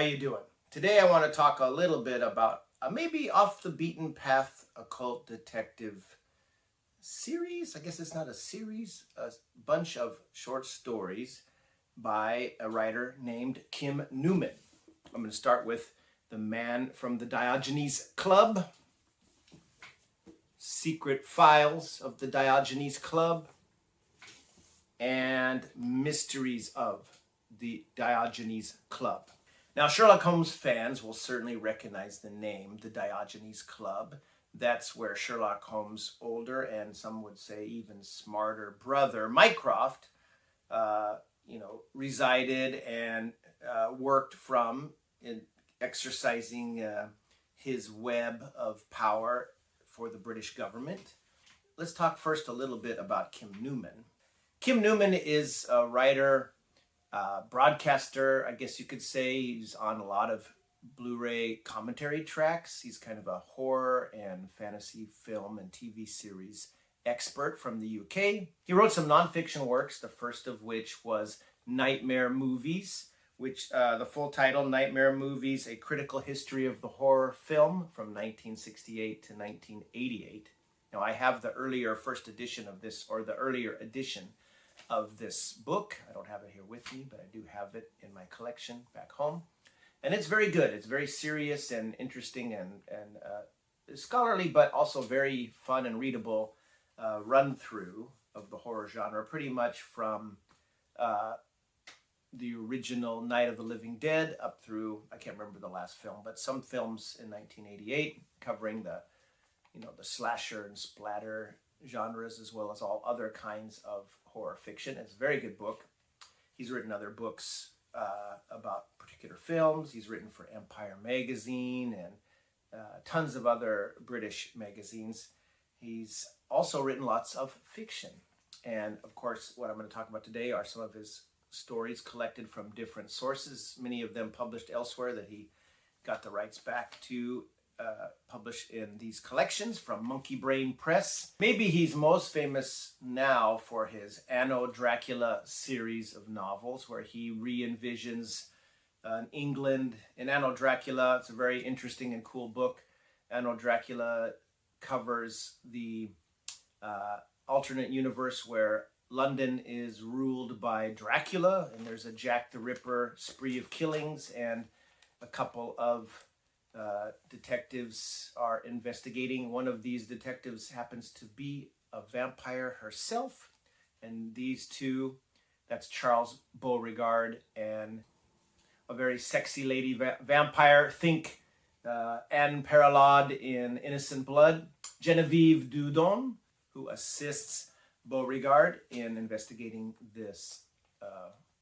you doing? Today I want to talk a little bit about maybe off the beaten path occult detective series. I guess it's not a series, a bunch of short stories by a writer named Kim Newman. I'm going to start with The Man from the Diogenes Club, Secret Files of the Diogenes Club, and Mysteries of the Diogenes Club. Now, Sherlock Holmes fans will certainly recognize the name, the Diogenes Club. That's where Sherlock Holmes' older and some would say even smarter brother, Mycroft, resided and worked from in exercising his web of power for the British government. Let's talk first a little bit about Kim Newman. Kim Newman is a writer, broadcaster, I guess you could say. He's on a lot of Blu-ray commentary tracks. He's kind of a horror and fantasy film and TV series expert from the UK. He wrote some nonfiction works, the first of which was Nightmare Movies, which the full title, Nightmare Movies, A Critical History of the Horror Film from 1968 to 1988. Now, I have the earlier first edition of this, or the earlier edition of this book. I don't have it here with me, but I do have it in my collection back home. And it's very good. It's very serious and interesting and scholarly, but also very fun and readable run-through of the horror genre, pretty much from the original Night of the Living Dead up through, I can't remember the last film, but some films in 1988 covering the slasher and splatter genres as well as all other kinds of horror fiction. It's a very good book. He's written other books about particular films. He's written for Empire magazine and tons of other British magazines. He's also written lots of fiction. And of course, what I'm going to talk about today are some of his stories collected from different sources, many of them published elsewhere that he got the rights back to publish in these collections from Monkey Brain Press. Maybe he's most famous now for his Anno Dracula series of novels, where he re-envisions England. In Anno Dracula, it's a very interesting and cool book. Anno Dracula covers the alternate universe where London is ruled by Dracula, and there's a Jack the Ripper spree of killings, and a couple of detectives are investigating. One of these detectives happens to be a vampire herself, and these two, that's Charles Beauregard and a very sexy lady vampire. Think Anne Perelade in Innocent Blood. Genevieve Dudon, who assists Beauregard in investigating this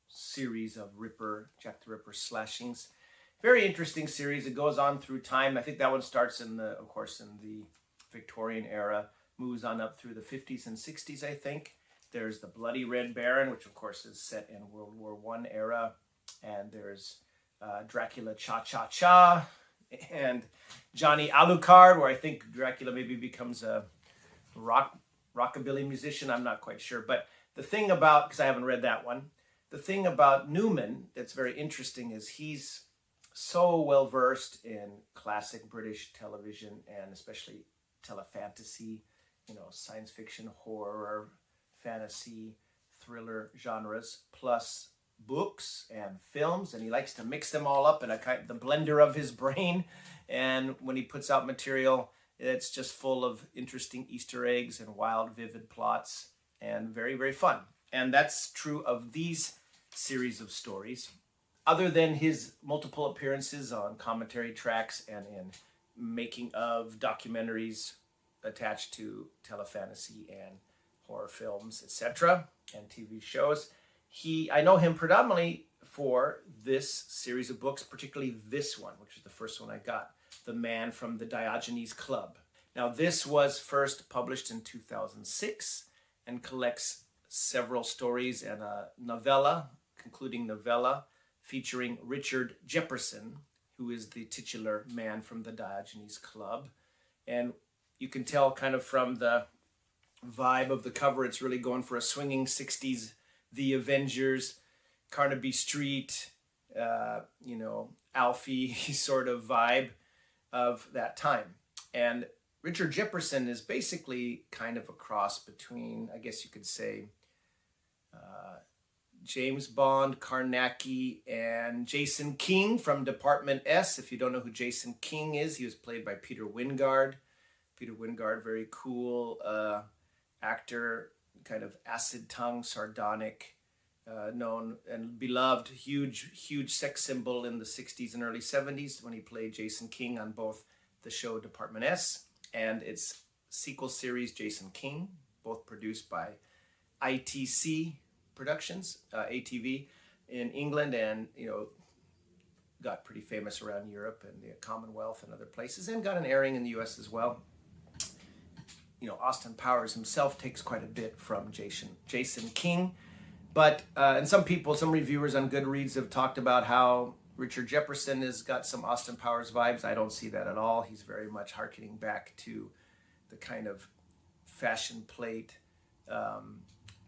series of Jack the Ripper slashings. Very interesting series. It goes on through time. I think that one starts in the Victorian era, moves on up through the 50s and 60s, I think. There's the Bloody Red Baron, which of course is set in World War I era. And there's Dracula Cha-Cha-Cha and Johnny Alucard, where I think Dracula maybe becomes a rockabilly musician. I'm not quite sure. But the thing about, because I haven't read that one, the thing about Newman that's very interesting is he's so well versed in classic British television and especially telefantasy, science fiction, horror, fantasy, thriller genres, plus books and films, and he likes to mix them all up in the blender of his brain. And when he puts out material, it's just full of interesting Easter eggs and wild, vivid plots, and very, very fun. And that's true of these series of stories. Other than his multiple appearances on commentary tracks and in making of documentaries attached to telefantasy and horror films, etc., and TV shows, I know him predominantly for this series of books, particularly this one, which was the first one I got, The Man from the Diogenes Club. Now, this was first published in 2006 and collects several stories and a concluding novella, featuring Richard Jefferson, who is the titular man from the Diogenes Club. And you can tell kind of from the vibe of the cover, it's really going for a swinging 60s, The Avengers, Carnaby Street, Alfie sort of vibe of that time. And Richard Jefferson is basically kind of a cross between, I guess you could say, James Bond, Carnacki, and Jason King from Department S. If you don't know who Jason King is, he was played by Peter Wyngarde. Peter Wyngarde, very cool actor, kind of acid tongue, sardonic, known and beloved, huge sex symbol in the 60s and early 70s when he played Jason King on both the show Department S and its sequel series Jason King, both produced by ITC Productions, ATV in England, and got pretty famous around Europe and the Commonwealth and other places, and got an airing in the US as well. Austin Powers himself takes quite a bit from Jason King. But and some reviewers on Goodreads have talked about how Richard Jefferson has got some Austin Powers vibes. I don't see that at all. He's very much hearkening back to the kind of fashion plate,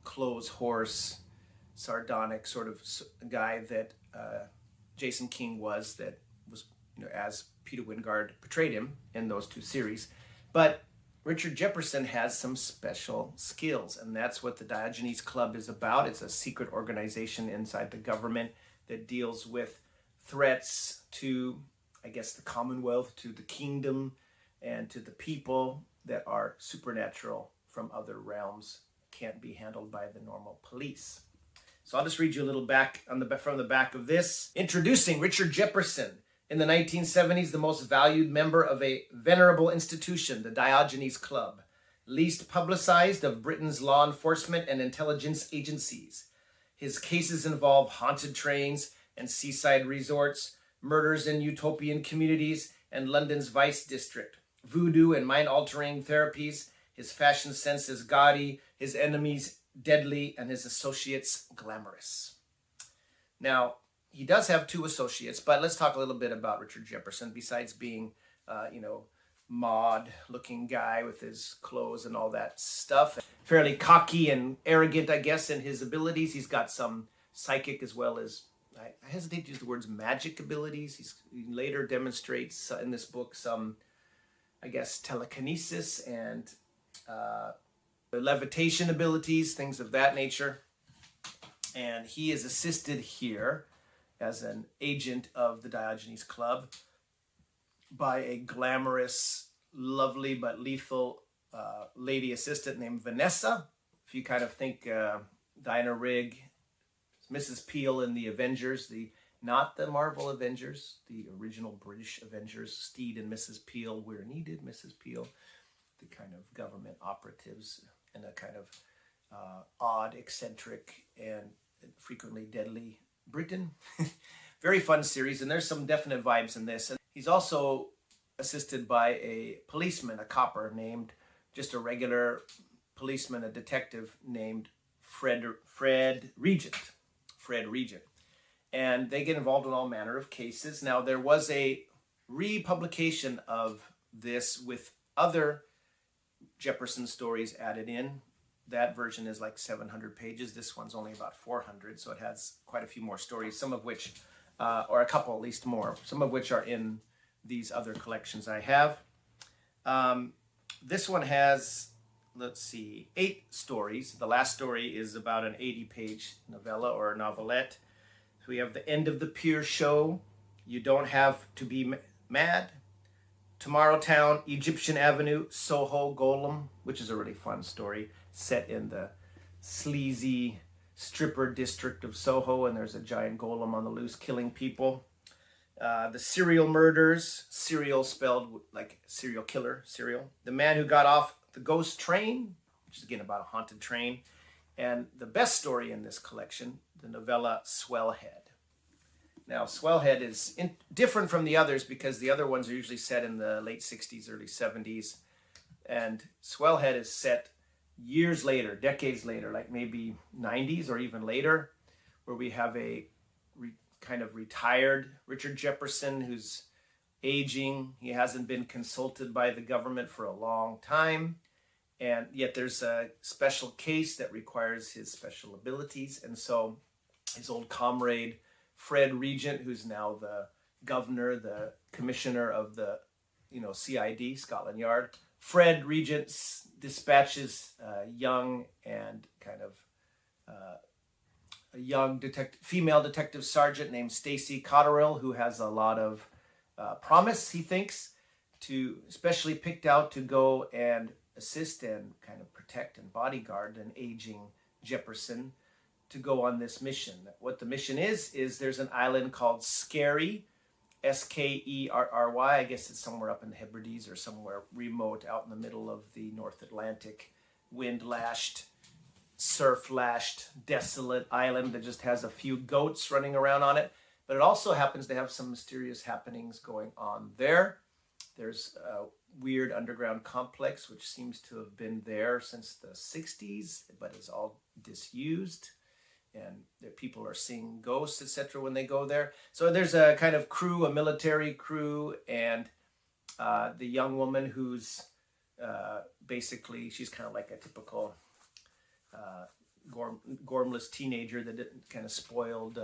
clothes horse, sardonic sort of guy that Jason King was, as Peter Wyngarde portrayed him in those two series. But Richard Jefferson has some special skills, and that's what the Diogenes Club is about. It's a secret organization inside the government that deals with threats to, I guess, the Commonwealth, to the kingdom, and to the people that are supernatural from other realms, can't be handled by the normal police. So I'll just read you a little from the back of this. Introducing Richard Jefferson. In the 1970s, the most valued member of a venerable institution, the Diogenes Club, least publicized of Britain's law enforcement and intelligence agencies. His cases involve haunted trains and seaside resorts, murders in utopian communities, and London's Vice District, voodoo and mind-altering therapies. His fashion sense is gaudy, his enemies deadly, and his associates glamorous. Now, he does have two associates, but let's talk a little bit about Richard Jefferson. Besides being, mod-looking guy with his clothes and all that stuff, fairly cocky and arrogant, I guess, in his abilities. He's got some psychic as well as, I hesitate to use the words magic abilities. He later demonstrates in this book some, I guess, telekinesis and levitation abilities, things of that nature. And he is assisted here as an agent of the Diogenes Club by a glamorous, lovely, but lethal lady assistant named Vanessa. If you kind of think Diana Rigg, Mrs. Peel in the Avengers, not the Marvel Avengers, the original British Avengers, Steed and Mrs. Peel, where needed, Mrs. Peel, the kind of government operatives in a kind of odd, eccentric, and frequently deadly Britain. Very fun series, and there's some definite vibes in this. And he's also assisted by a policeman, a copper named, just a regular policeman, a detective named Fred Regent. And they get involved in all manner of cases. Now, there was a republication of this with other Jefferson stories added in. That version is like 700 pages. This one's only about 400, so it has quite a few more stories, some of which, or a couple at least more, some of which are in these other collections I have. This one has, 8 stories. The last story is about an 80-page novella or a novelette. So we have The End of the Pier Show, You Don't Have to Be Mad, Tomorrow Town, Egyptian Avenue, Soho Golem, which is a really fun story, set in the sleazy stripper district of Soho, and there's a giant golem on the loose killing people. The Serial Murders, serial spelled like serial killer, serial. The Man Who Got Off the Ghost Train, which is again about a haunted train. And the best story in this collection, the novella Swellhead. Now, Swellhead is different from the others because the other ones are usually set in the late 60s, early 70s. And Swellhead is set years later, decades later, like maybe 90s or even later, where we have a kind of retired Richard Jefferson who's aging. He hasn't been consulted by the government for a long time. And yet there's a special case that requires his special abilities. And so his old comrade, Fred Regent, who's now the governor, the commissioner of the, CID, Scotland Yard. Fred Regent dispatches young and kind of a young female detective sergeant named Stacy Cotterill, who has a lot of promise, he thinks, especially picked out to go and assist and kind of protect and bodyguard an aging Jefferson, to go on this mission. What the mission is there's an island called Skerry, Skerry. I guess it's somewhere up in the Hebrides or somewhere remote out in the middle of the North Atlantic, wind-lashed, surf-lashed, desolate island that just has a few goats running around on it. But it also happens to have some mysterious happenings going on there. There's a weird underground complex which seems to have been there since the 60s, but is all disused. And the people are seeing ghosts, etc. when they go there. So there's a kind of crew, a military crew, and the young woman who's basically, she's kind of like a typical gormless teenager, that kind of spoiled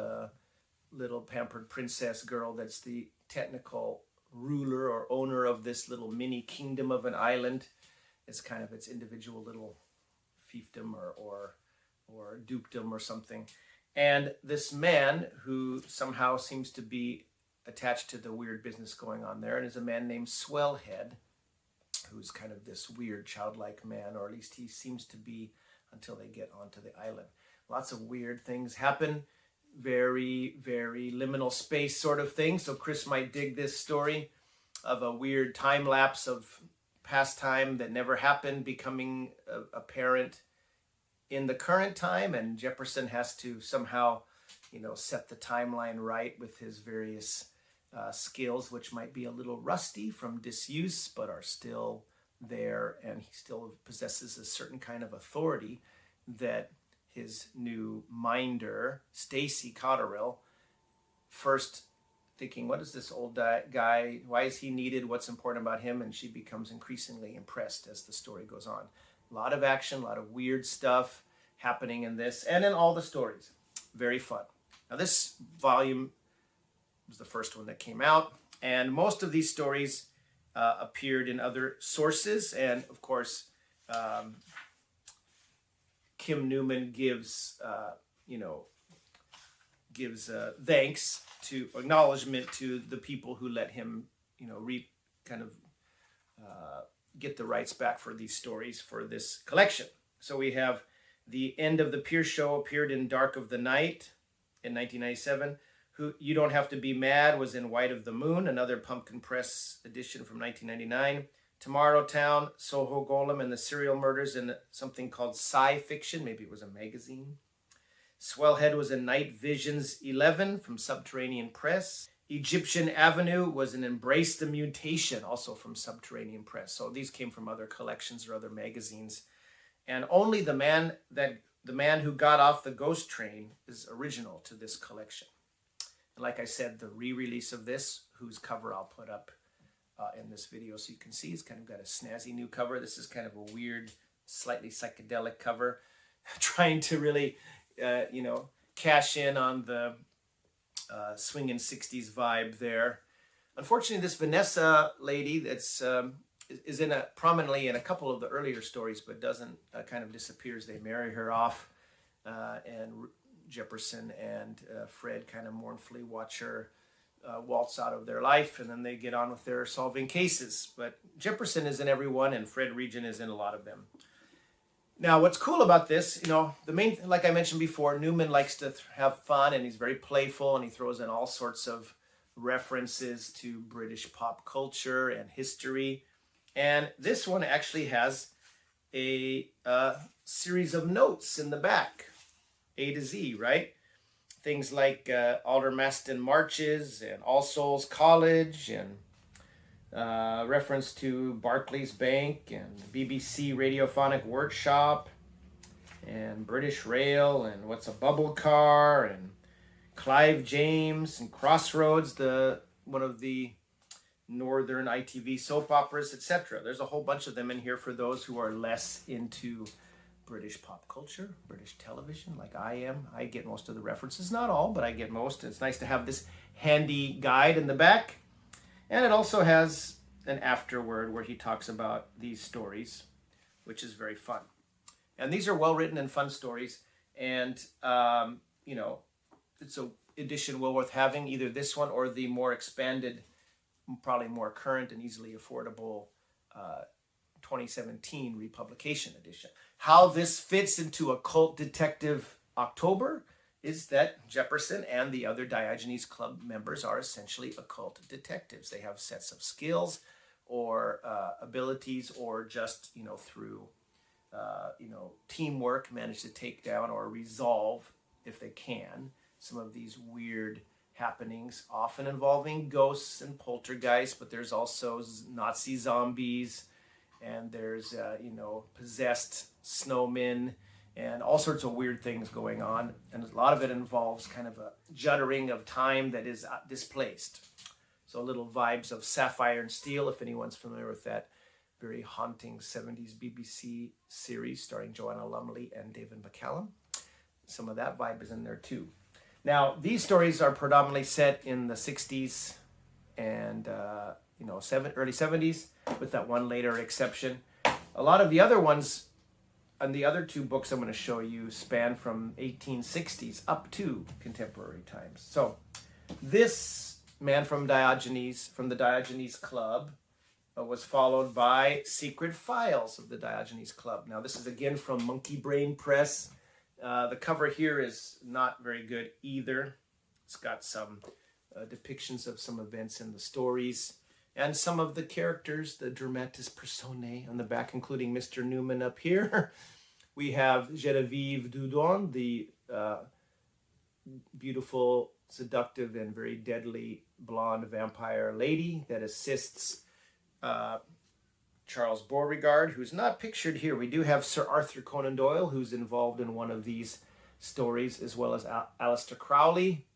little pampered princess girl that's the technical ruler or owner of this little mini kingdom of an island. It's kind of its individual little fiefdom or dukedom or something. And this man who somehow seems to be attached to the weird business going on there, and is a man named Swellhead, who's kind of this weird childlike man, or at least he seems to be until they get onto the island. Lots of weird things happen, very, very liminal space sort of thing. So Chris might dig this story of a weird time lapse of past time that never happened becoming apparent in the current time, and Jefferson has to somehow, set the timeline right with his various skills, which might be a little rusty from disuse, but are still there, and he still possesses a certain kind of authority that his new minder, Stacy Cotterill, first thinking, what is this old guy? Why is he needed? What's important about him? And she becomes increasingly impressed as the story goes on. A lot of action, a lot of weird stuff happening in this and in all the stories. Very fun. Now, this volume was the first one that came out, and most of these stories appeared in other sources. And of course, Kim Newman gives thanks to acknowledgement to the people who let him, get the rights back for these stories for this collection. So we have The End of the Pierce Show appeared in Dark of the Night in 1997. You Don't Have to Be Mad was in White of the Moon, another Pumpkin Press edition from 1999. Tomorrow Town, Soho Golem and the Serial Murders in something called Sci Fiction, maybe it was a magazine. Swellhead was in Night Visions 11 from Subterranean Press. Egyptian Avenue was an Embrace the Mutation, also from Subterranean Press. So these came from other collections or other magazines. And only the man who got off the ghost train is original to this collection. And like I said, the re-release of this, whose cover I'll put up in this video so you can see, it's kind of got a snazzy new cover. This is kind of a weird, slightly psychedelic cover, trying to really, cash in on the swinging 60s vibe there. Unfortunately, this Vanessa lady that's is prominently in a couple of the earlier stories, but doesn't kind of disappears. They marry her off, and Jefferson and Fred kind of mournfully watch her waltz out of their life, and then they get on with their solving cases. But Jefferson is in every one, and Fred Regent is in a lot of them. Now, what's cool about this, the main, like I mentioned before, Newman likes to have fun, and he's very playful, and he throws in all sorts of references to British pop culture and history. And this one actually has a series of notes in the back, A to Z, right? Things like Aldermaston Marches and All Souls College, and reference to Barclays Bank and BBC Radiophonic Workshop and British Rail and What's a Bubble Car and Clive James and Crossroads, one of the northern ITV soap operas, etc. There's a whole bunch of them in here for those who are less into British pop culture, British television, like I am. I get most of the references, not all, but I get most. It's nice to have this handy guide in the back. And it also has an afterword where he talks about these stories, which is very fun. And these are well-written and fun stories. And, you know, it's an edition well worth having, either this one or the more expanded, probably more current and easily affordable 2017 republication edition. How this fits into Occult Detective October is that Jepperson and the other Diogenes Club members are essentially occult detectives. They have sets of skills or abilities, or just, you know, through teamwork, manage to take down or resolve, if they can, some of these weird happenings, often involving ghosts and poltergeists, but there's also Nazi zombies, and there's, possessed snowmen, and all sorts of weird things going on. And a lot of it involves kind of a juddering of time that is displaced. So little vibes of Sapphire and Steel, if anyone's familiar with that very haunting 70s BBC series starring Joanna Lumley and David McCallum. Some of that vibe is in there too. Now, these stories are predominantly set in the 60s and early 70s, with that one later exception. A lot of the other ones, and the other two books I'm going to show you, span from 1860s up to contemporary times. So this man from the Diogenes Club was followed by Secret Files of the Diogenes Club. Now, this is again from Monkey Brain Press. The cover here is not very good either. It's got some depictions of some events in the stories and some of the characters, the dramatis personae on the back, including Mr. Newman up here. We have Genevieve Dudon, the beautiful, seductive, and very deadly blonde vampire lady that assists Charles Beauregard, who's not pictured here. We do have Sir Arthur Conan Doyle, who's involved in one of these stories, as well as Aleister Crowley.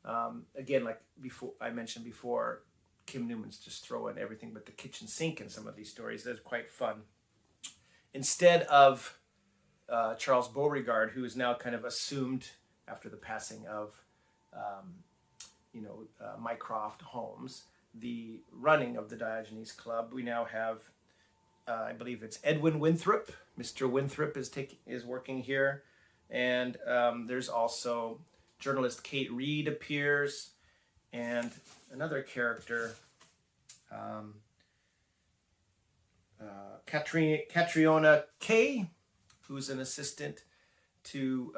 Again, like I mentioned before, Kim Newman's just throwing everything but the kitchen sink in some of these stories. That's quite fun. Instead of Charles Beauregard, who is now kind of assumed after the passing of Mycroft Holmes, the running of the Diogenes Club, we now have, I believe it's Edwin Winthrop. Mr. Winthrop is working here. And there's also journalist Kate Reed appears, and another character, Catriona Kay, who's an assistant to,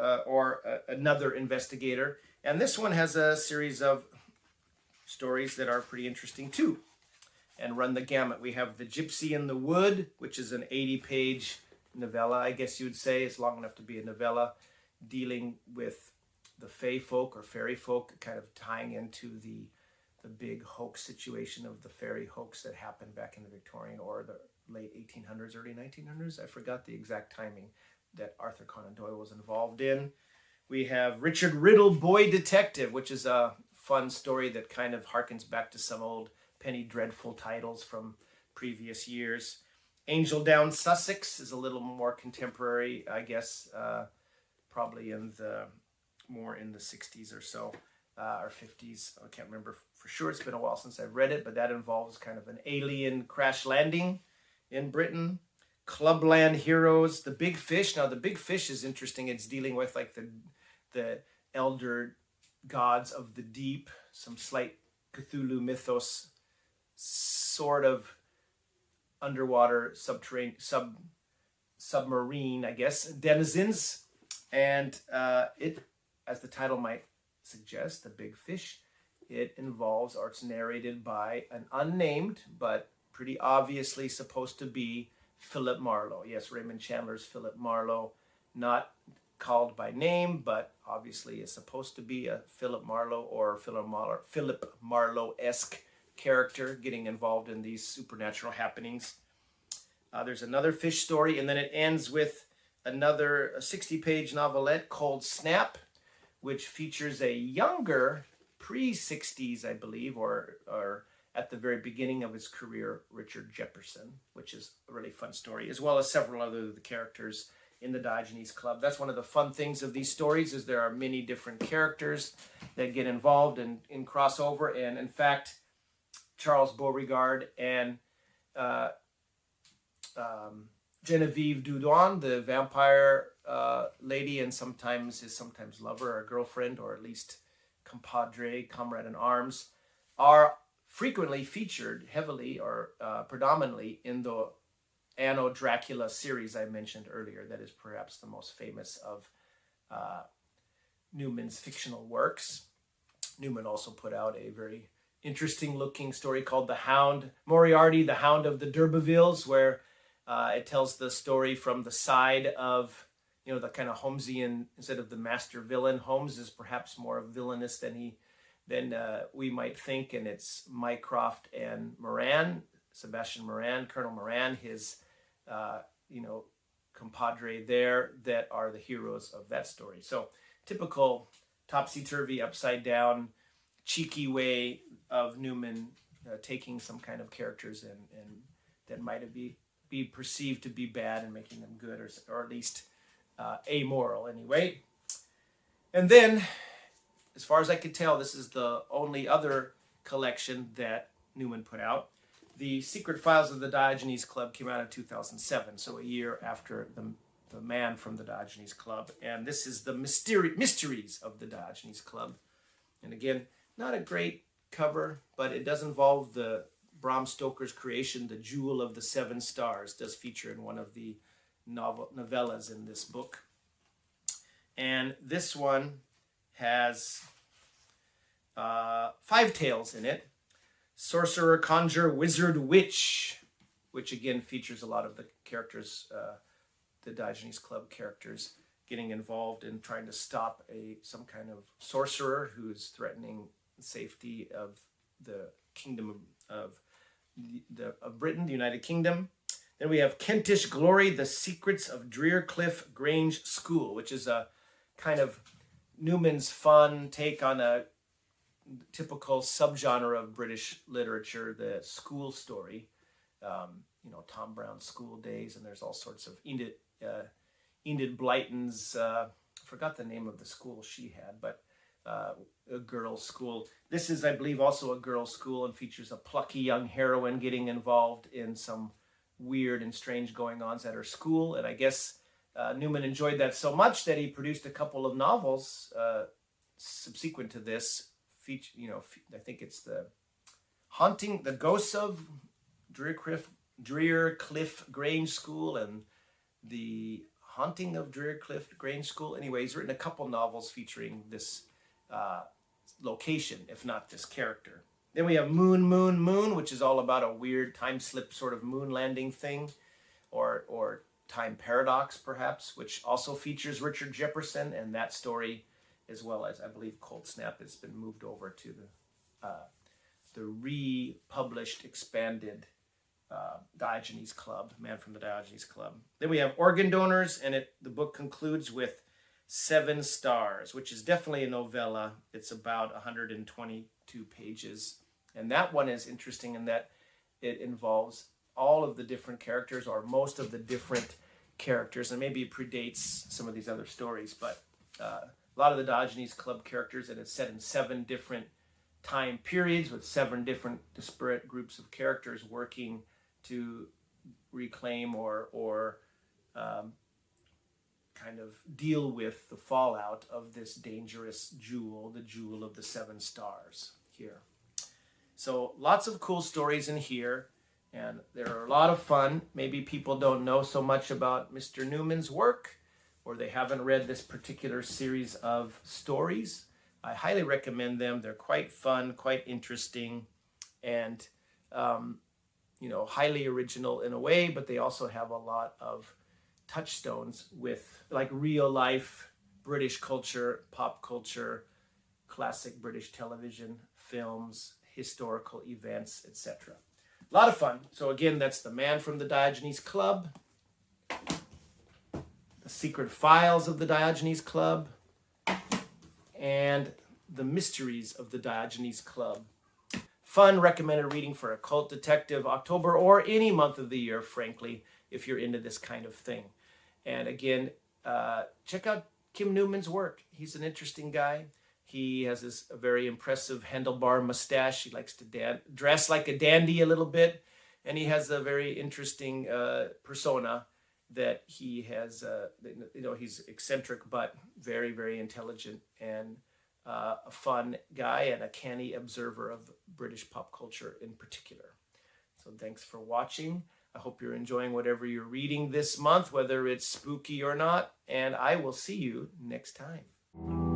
another investigator. And this one has a series of stories that are pretty interesting too, and run the gamut. We have The Gypsy in the Wood, which is an 80-page novella, I guess you would say. It's long enough to be a novella, dealing with the fae folk or fairy folk, kind of tying into the big hoax situation of the fairy hoax that happened back in the Victorian or the late 1800s, early 1900s. I forgot the exact timing that Arthur Conan Doyle was involved in. We have Richard Riddle, Boy Detective, which is a fun story that kind of harkens back to some old Penny Dreadful titles from previous years. Angel Down Sussex is a little more contemporary, I guess, probably more in the 60s or so, or 50s. I can't remember for sure. It's been a while since I've read it, but that involves kind of an alien crash landing in Britain. Clubland Heroes, The Big Fish. Now, The Big Fish is interesting. It's dealing with like the elder gods of the deep, some slight Cthulhu mythos, sort of underwater, submarine, I guess, denizens. And it, as the title might suggest, The Big Fish, it involves, or it's narrated by an unnamed, but pretty obviously supposed to be Philip Marlowe. Yes, Raymond Chandler's Philip Marlowe, not called by name, but obviously is supposed to be a Philip Marlowe or Philip Marlowe-esque character getting involved in these supernatural happenings. There's another fish story, and then it ends with another 60-page novelette called Snap, which features a younger, pre-60s, I believe, or at the very beginning of his career, Richard Jepperson, which is a really fun story, as well as several other of the characters in the Diogenes Club. That's one of the fun things of these stories, is there are many different characters that get involved in crossover. And in fact, Charles Beauregard and Genevieve Dudon, the vampire lady, and sometimes his lover or girlfriend, or at least compadre, comrade in arms, are frequently featured heavily or predominantly in the Anno Dracula series I mentioned earlier. That is perhaps the most famous of Newman's fictional works. Newman also put out a very interesting looking story called The Hound, Moriarty, the Hound of the D'Urbervilles, where it tells the story from the side of, you know, the kind of Holmesian, instead of the master villain. Holmes is perhaps more villainous than we might think, and it's Mycroft and Moran, Sebastian Moran, Colonel Moran, his compadre there, that are the heroes of that story. So typical topsy-turvy, upside-down, cheeky way of Newman taking some kind of characters and that might be perceived to be bad and making them good, or at least amoral anyway. And then, as far as I could tell, this is the only other collection that Newman put out. The Secret Files of the Diogenes Club came out in 2007, so a year after the Man from the Diogenes Club. And this is the Mysteries of the Diogenes Club. And again, not a great cover, but it does involve the Bram Stoker's creation, The Jewel of the Seven Stars, does feature in one of the novellas in this book. And this one has 5 tales in it. Sorcerer, Conjure, Wizard, Witch, which again features a lot of the characters, the Diogenes Club characters, getting involved in trying to stop some kind of sorcerer who is threatening the safety of the kingdom of Britain, the United Kingdom. Then we have Kentish Glory, The Secrets of Drearcliff Grange School, which is a kind of Newman's fun take on a typical subgenre of British literature, the school story. Tom Brown's School Days, and there's all sorts of Enid Blyton's, I forgot the name of the school she had, but a girls' school. This is, I believe, also a girls' school and features a plucky young heroine getting involved in some weird and strange going-ons at her school. And I guess Newman enjoyed that so much that he produced a couple of novels subsequent to this. I think it's the Ghosts of Drearcliff Grange School and the Haunting of Drearcliff Grange School. Anyway, he's written a couple novels featuring this location, if not this character. Then we have Moon, Moon, Moon, which is all about a weird time slip sort of moon landing thing, or time paradox perhaps, which also features Richard Jefferson, and that story, as well as I believe Cold Snap, has been moved over to the republished, expanded Diogenes Club, Man from the Diogenes Club. Then we have Organ Donors, and the book concludes with 7 Stars, which is definitely a novella. It's about 122 pages. And that one is interesting in that it involves all of the different characters, or most of the different characters, and maybe it predates some of these other stories, but a lot of the Diogenes Club characters, and it's set in 7 different time periods with 7 different disparate groups of characters working to reclaim or kind of deal with the fallout of this dangerous jewel, the Jewel of the 7 Stars here. So lots of cool stories in here, and they're a lot of fun. Maybe people don't know so much about Mr. Newman's work, or they haven't read this particular series of stories. I highly recommend them. They're quite fun, quite interesting, and highly original in a way, but they also have a lot of touchstones with like real life British culture, pop culture, classic British television, films, historical events, etc. A lot of fun. So again, that's The Man from the Diogenes Club, The Secret Files of the Diogenes Club, and The Mysteries of the Diogenes Club. Fun, recommended reading for occult detective October, or any month of the year, frankly, if you're into this kind of thing. And again, check out Kim Newman's work. He's an interesting guy. He has this very impressive handlebar mustache. He likes to dress like a dandy a little bit. And he has a very interesting persona that he has, he's eccentric, but very, very intelligent and a fun guy and a canny observer of British pop culture in particular. So thanks for watching. I hope you're enjoying whatever you're reading this month, whether it's spooky or not, and I will see you next time.